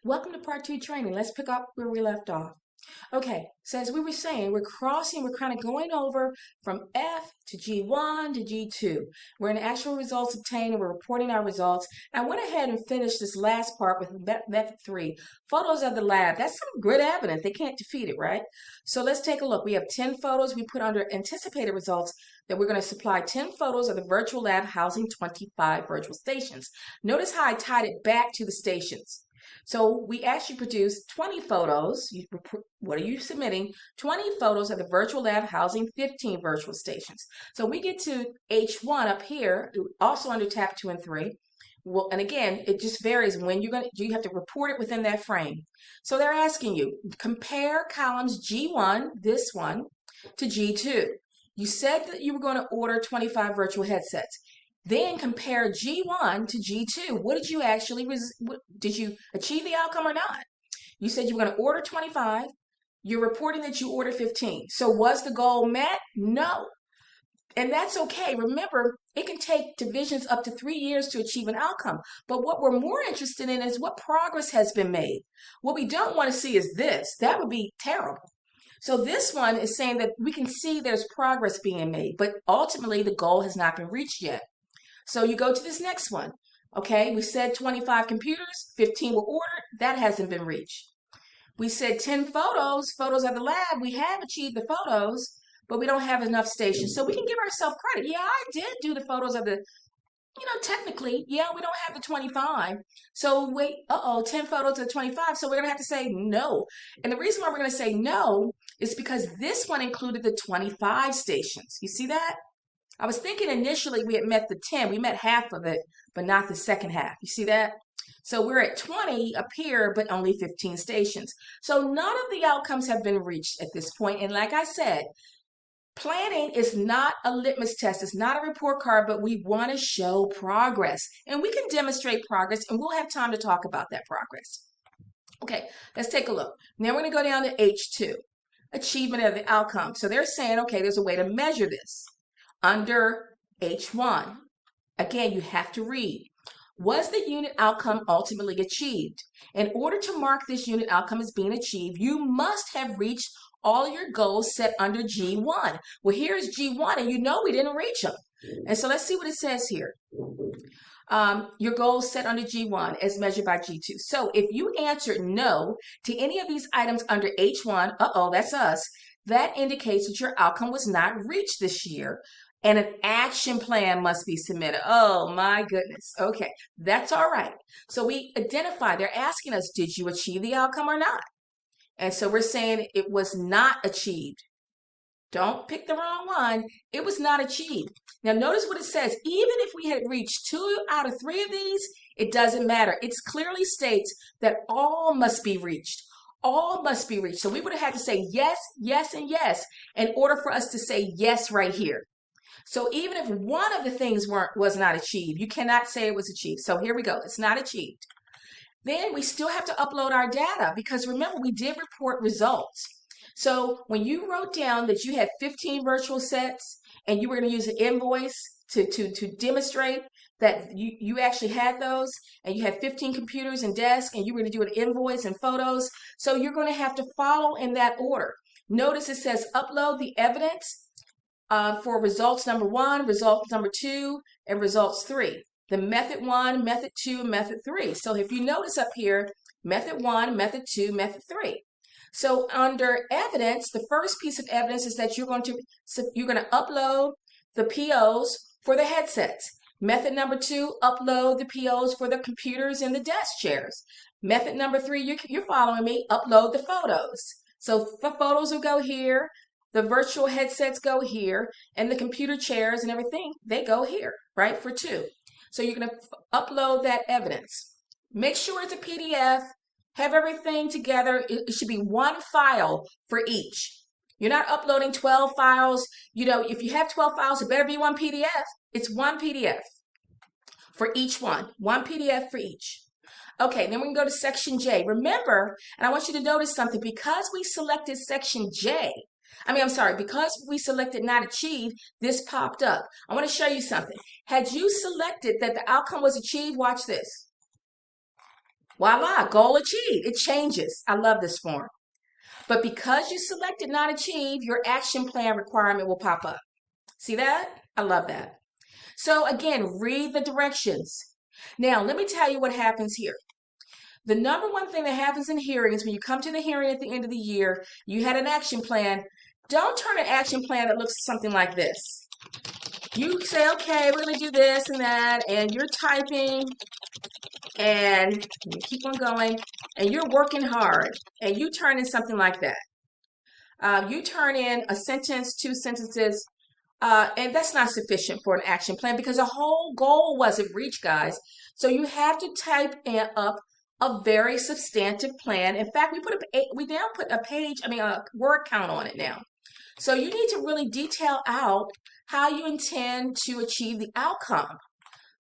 Welcome to part 2 training. Let's pick up where we left off. Okay, so as we were saying, we're kind of going over from F to G1 to G2. We're in actual results obtained and we're reporting our results. I went ahead and finished this last part with method 3, photos of the lab. That's some good evidence. They can't defeat it, right? So let's take a look. We have 10 photos we put under anticipated results that we're going to supply 10 photos of the virtual lab housing 25 virtual stations. Notice how I tied it back to the stations. So we actually produced 20 photos. What are you submitting? 20 photos of the virtual lab housing 15 virtual stations. So we get to H1 up here, also under tab 2 and 3. Well, and again, it just varies when you have to report it within that frame. So they're asking you, compare columns G1, this one, to G2. You said that you were going to order 25 virtual headsets. Then compare G1 to G2. What did you actually, did you achieve the outcome or not? You said you were going to order 25. You're reporting that you ordered 15. So was the goal met? No. And that's okay. Remember, it can take divisions up to 3 years to achieve an outcome. But what we're more interested in is what progress has been made. What we don't want to see is this. That would be terrible. So this one is saying that we can see there's progress being made, but ultimately the goal has not been reached yet. So you go to this next one. Okay, we said 25 computers, 15 were ordered. That hasn't been reached. We said 10 photos of the lab. We have achieved the photos, but we don't have enough stations. So we can give ourselves credit. Yeah, I did do the photos of the, technically, yeah, we don't have the 25. So wait, 10 photos of the 25. So we're going to have to say no. And the reason why we're going to say no is because this one included the 25 stations. You see that? I was thinking initially we had met the 10. We met half of it, but not the second half. You see that? So we're at 20 up here, but only 15 stations. So none of the outcomes have been reached at this point. And like I said, planning is not a litmus test. It's not a report card, but we want to show progress. And we can demonstrate progress, and we'll have time to talk about that progress. Okay, let's take a look. Now we're going to go down to H2, achievement of the outcome. So they're saying, okay, there's a way to measure this. Under H1, again, you have to read. Was the unit outcome ultimately achieved? In order to mark this unit outcome as being achieved, you must have reached all your goals set under G1. Well, here's G1, and you know we didn't reach them. And so let's see what it says here. Your goals set under G1 as measured by G2. So if you answered no to any of these items under H1, that's us, that indicates that your outcome was not reached this year. And an action plan must be submitted. Oh my goodness. Okay, that's all right. So we identify, they're asking us, did you achieve the outcome or not? And so we're saying it was not achieved. Don't pick the wrong one. It was not achieved. Now notice what it says. Even if we had reached 2 out of 3 of these, it doesn't matter. It clearly states that all must be reached. All must be reached. So we would have had to say yes, yes, and yes in order for us to say yes right here. So even if one of the things was not achieved, you cannot say it was achieved. So here we go. It's not achieved. Then we still have to upload our data because remember, we did report results. So when you wrote down that you had 15 virtual sets and you were going to use an invoice to demonstrate that you actually had those, and you had 15 computers and desks, and you were going to do an invoice and photos. So you're going to have to follow in that order. Notice it says upload the evidence for results number 1, results number 2, and results 3. The method 1, method 2, and method 3. So if you notice up here, method 1, method 2, method 3. So under evidence, the first piece of evidence is that you're going to upload the POs for the headsets. Method number 2, upload the POs for the computers and the desk chairs. Method number 3, you're following me, upload the photos. So the photos will go here, the virtual headsets go here, and the computer chairs and everything, they go here, right, for 2. So you're going to upload that evidence. Make sure it's a PDF. Have everything together. It should be one file for each. You're not uploading 12 files. If you have 12 files, it better be one PDF. It's one PDF for each one. One PDF for each. Okay, then we can go to section J. Remember, and I want you to notice something, because we selected section J, because we selected not achieved, this popped up. I want to show you something. Had you selected that the outcome was achieved, watch this. Voila, goal achieved. It changes. I love this form. But because you selected not achieve, your action plan requirement will pop up. See that? I love that. So again, read the directions. Now, let me tell you what happens here. The number one thing that happens in hearings, when you come to the hearing at the end of the year, you had an action plan. Don't turn an action plan that looks something like this. You say, okay, we're going to do this and that, and you're typing, and you keep on going, and you're working hard, and you turn in something like that. You turn in a sentence, 2 sentences, and that's not sufficient for an action plan because the whole goal wasn't reached, guys. So you have to type up a very substantive plan. In fact, we now put a word count on it now. So you need to really detail out how you intend to achieve the outcome,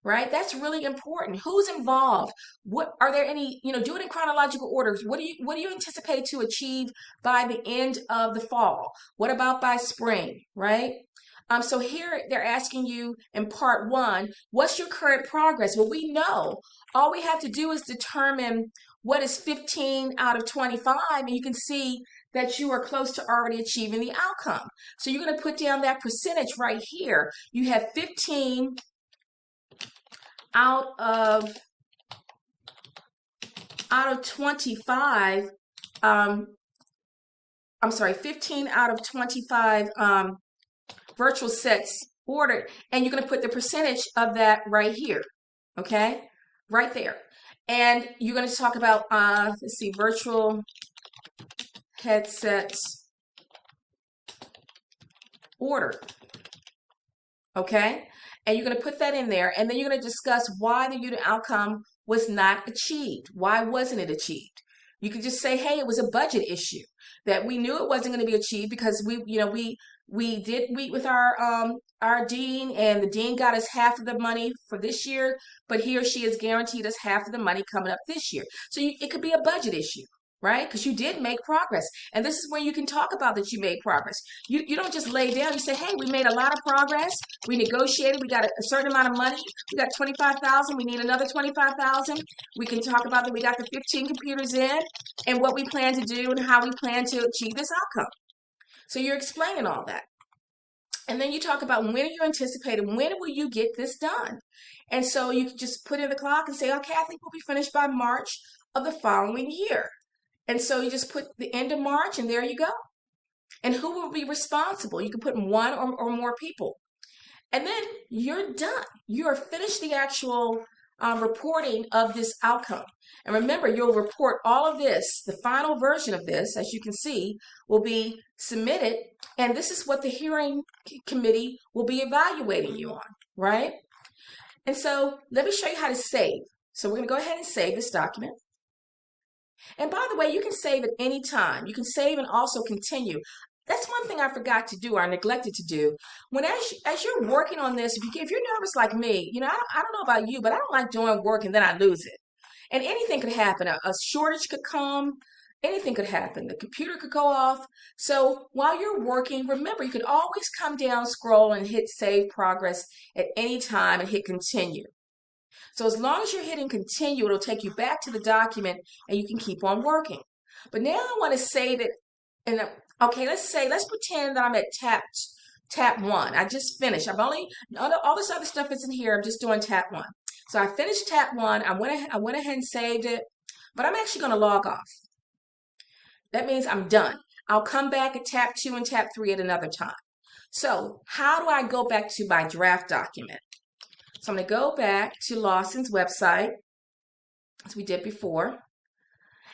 right? That's really important. Who's involved? What are there any, do it in chronological orders. What do you anticipate to achieve by the end of the fall? What about by spring, right? So here they're asking you in part 1, what's your current progress? Well, we know all we have to do is determine what is 15 out of 25, and you can see that you are close to already achieving the outcome. So you're going to put down that percentage right here. You have 15 out of 25, 15 out of 25 virtual sets ordered, and you're going to put the percentage of that right here, okay? Right there. And you're going to talk about, virtual headsets order, okay? And you're going to put that in there, and then you're going to discuss why the unit outcome was not achieved. Why wasn't it achieved? You could just say, hey, it was a budget issue, that we knew it wasn't going to be achieved because we did meet with our dean, and the dean got us half of the money for this year, but he or she has guaranteed us half of the money coming up this year. So it could be a budget issue, right? Because you did make progress. And this is where you can talk about that you made progress. You don't just lay down. You say, hey, we made a lot of progress. We negotiated. We got a certain amount of money. We got 25,000. We need another 25,000. We can talk about that we got the 15 computers in and what we plan to do and how we plan to achieve this outcome. So you're explaining all that. And then you talk about when are you anticipating, when will you get this done? And so you can just put in the clock and say, okay, I think we'll be finished by March of the following year. And so you just put the end of March, and there you go. And who will be responsible? You can put 1 or more people. And then you're done. You're finished the actual reporting of this outcome. And remember, you'll report all of this. The final version of this, as you can see, will be submitted. And this is what the hearing committee will be evaluating you on, right? And so let me show you how to save. So we're going to go ahead and save this document. And by the way, you can save at any time. You can save and also continue. That's one thing I forgot to do or I neglected to do. As you're working on this, if you're nervous like me, I don't know about you, but I don't like doing work and then I lose it. And anything could happen. A shortage could come. Anything could happen. The computer could go off. So while you're working, remember, you could always come down, scroll, and hit Save Progress at any time and hit Continue. So as long as you're hitting Continue, it'll take you back to the document and you can keep on working. But now I want to save it. And okay, let's pretend that I'm at tab 1. I just finished. All this other stuff isn't here. I'm just doing tab 1. So I finished tab 1. I went ahead and saved it, but I'm actually going to log off. That means I'm done. I'll come back at tab 2 and tab 3 at another time. So how do I go back to my draft document? So I'm going to go back to Lawson's website, as we did before.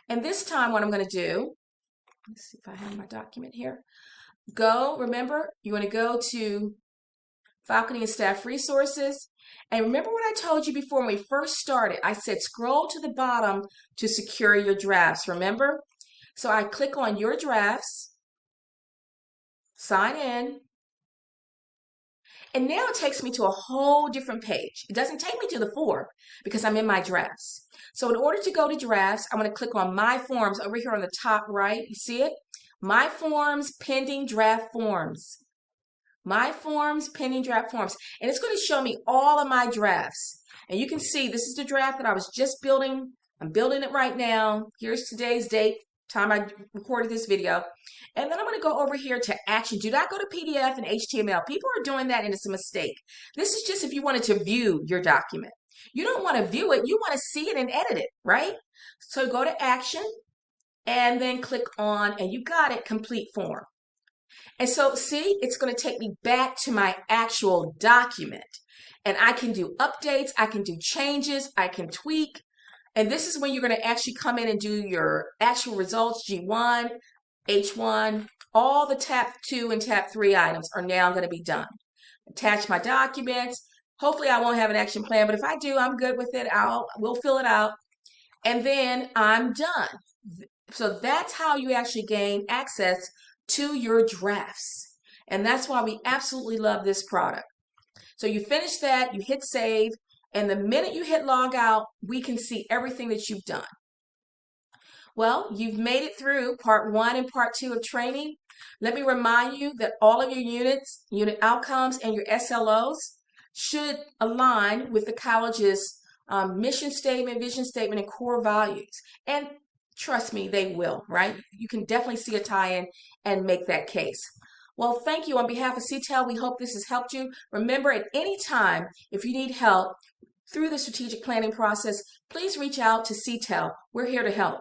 And this time what I'm going to do, let's see if I have my document here. Remember, you want to go to Faculty and Staff Resources. And remember what I told you before when we first started. I said scroll to the bottom to secure your drafts, remember? So I click on Your Drafts, sign in, and now it takes me to a whole different page. It doesn't take me to the form because I'm in my drafts. So in order to go to drafts, I'm going to click on My Forms over here on the top right. You see it? My Forms, Pending Draft Forms. My Forms, Pending Draft Forms. And it's going to show me all of my drafts. And you can see this is the draft that I was just building I'm building it right now. Here's today's date, time I recorded this video. And then I'm going to go over here to action. Do not go to PDF and HTML. People are doing that and it's a mistake. This is just if you wanted to view your document. You don't want to view it. You want to see it and edit it, right? So go to action and then click on, and you got it, complete form. And so see, it's going to take me back to my actual document. And I can do updates, I can do changes, I can tweak. And this is when you're going to actually come in and do your actual results, G1, H1, all the tab 2 and tab 3 items are now going to be done. Attach my documents. Hopefully I won't have an action plan, but if I do, I'm good with it. We'll fill it out. And then I'm done. So that's how you actually gain access to your drafts. And that's why we absolutely love this product. So you finish that, you hit save, and the minute you hit log out, we can see everything that you've done. Well, you've made it through part 1 and part 2 of training. Let me remind you that all of your units, unit outcomes, and your SLOs should align with the college's mission statement, vision statement, and core values. And trust me, they will, right? You can definitely see a tie-in and make that case. Well, thank you. On behalf of CTEL, we hope this has helped you. Remember, at any time, if you need help through the strategic planning process, please reach out to CTEL. We're here to help.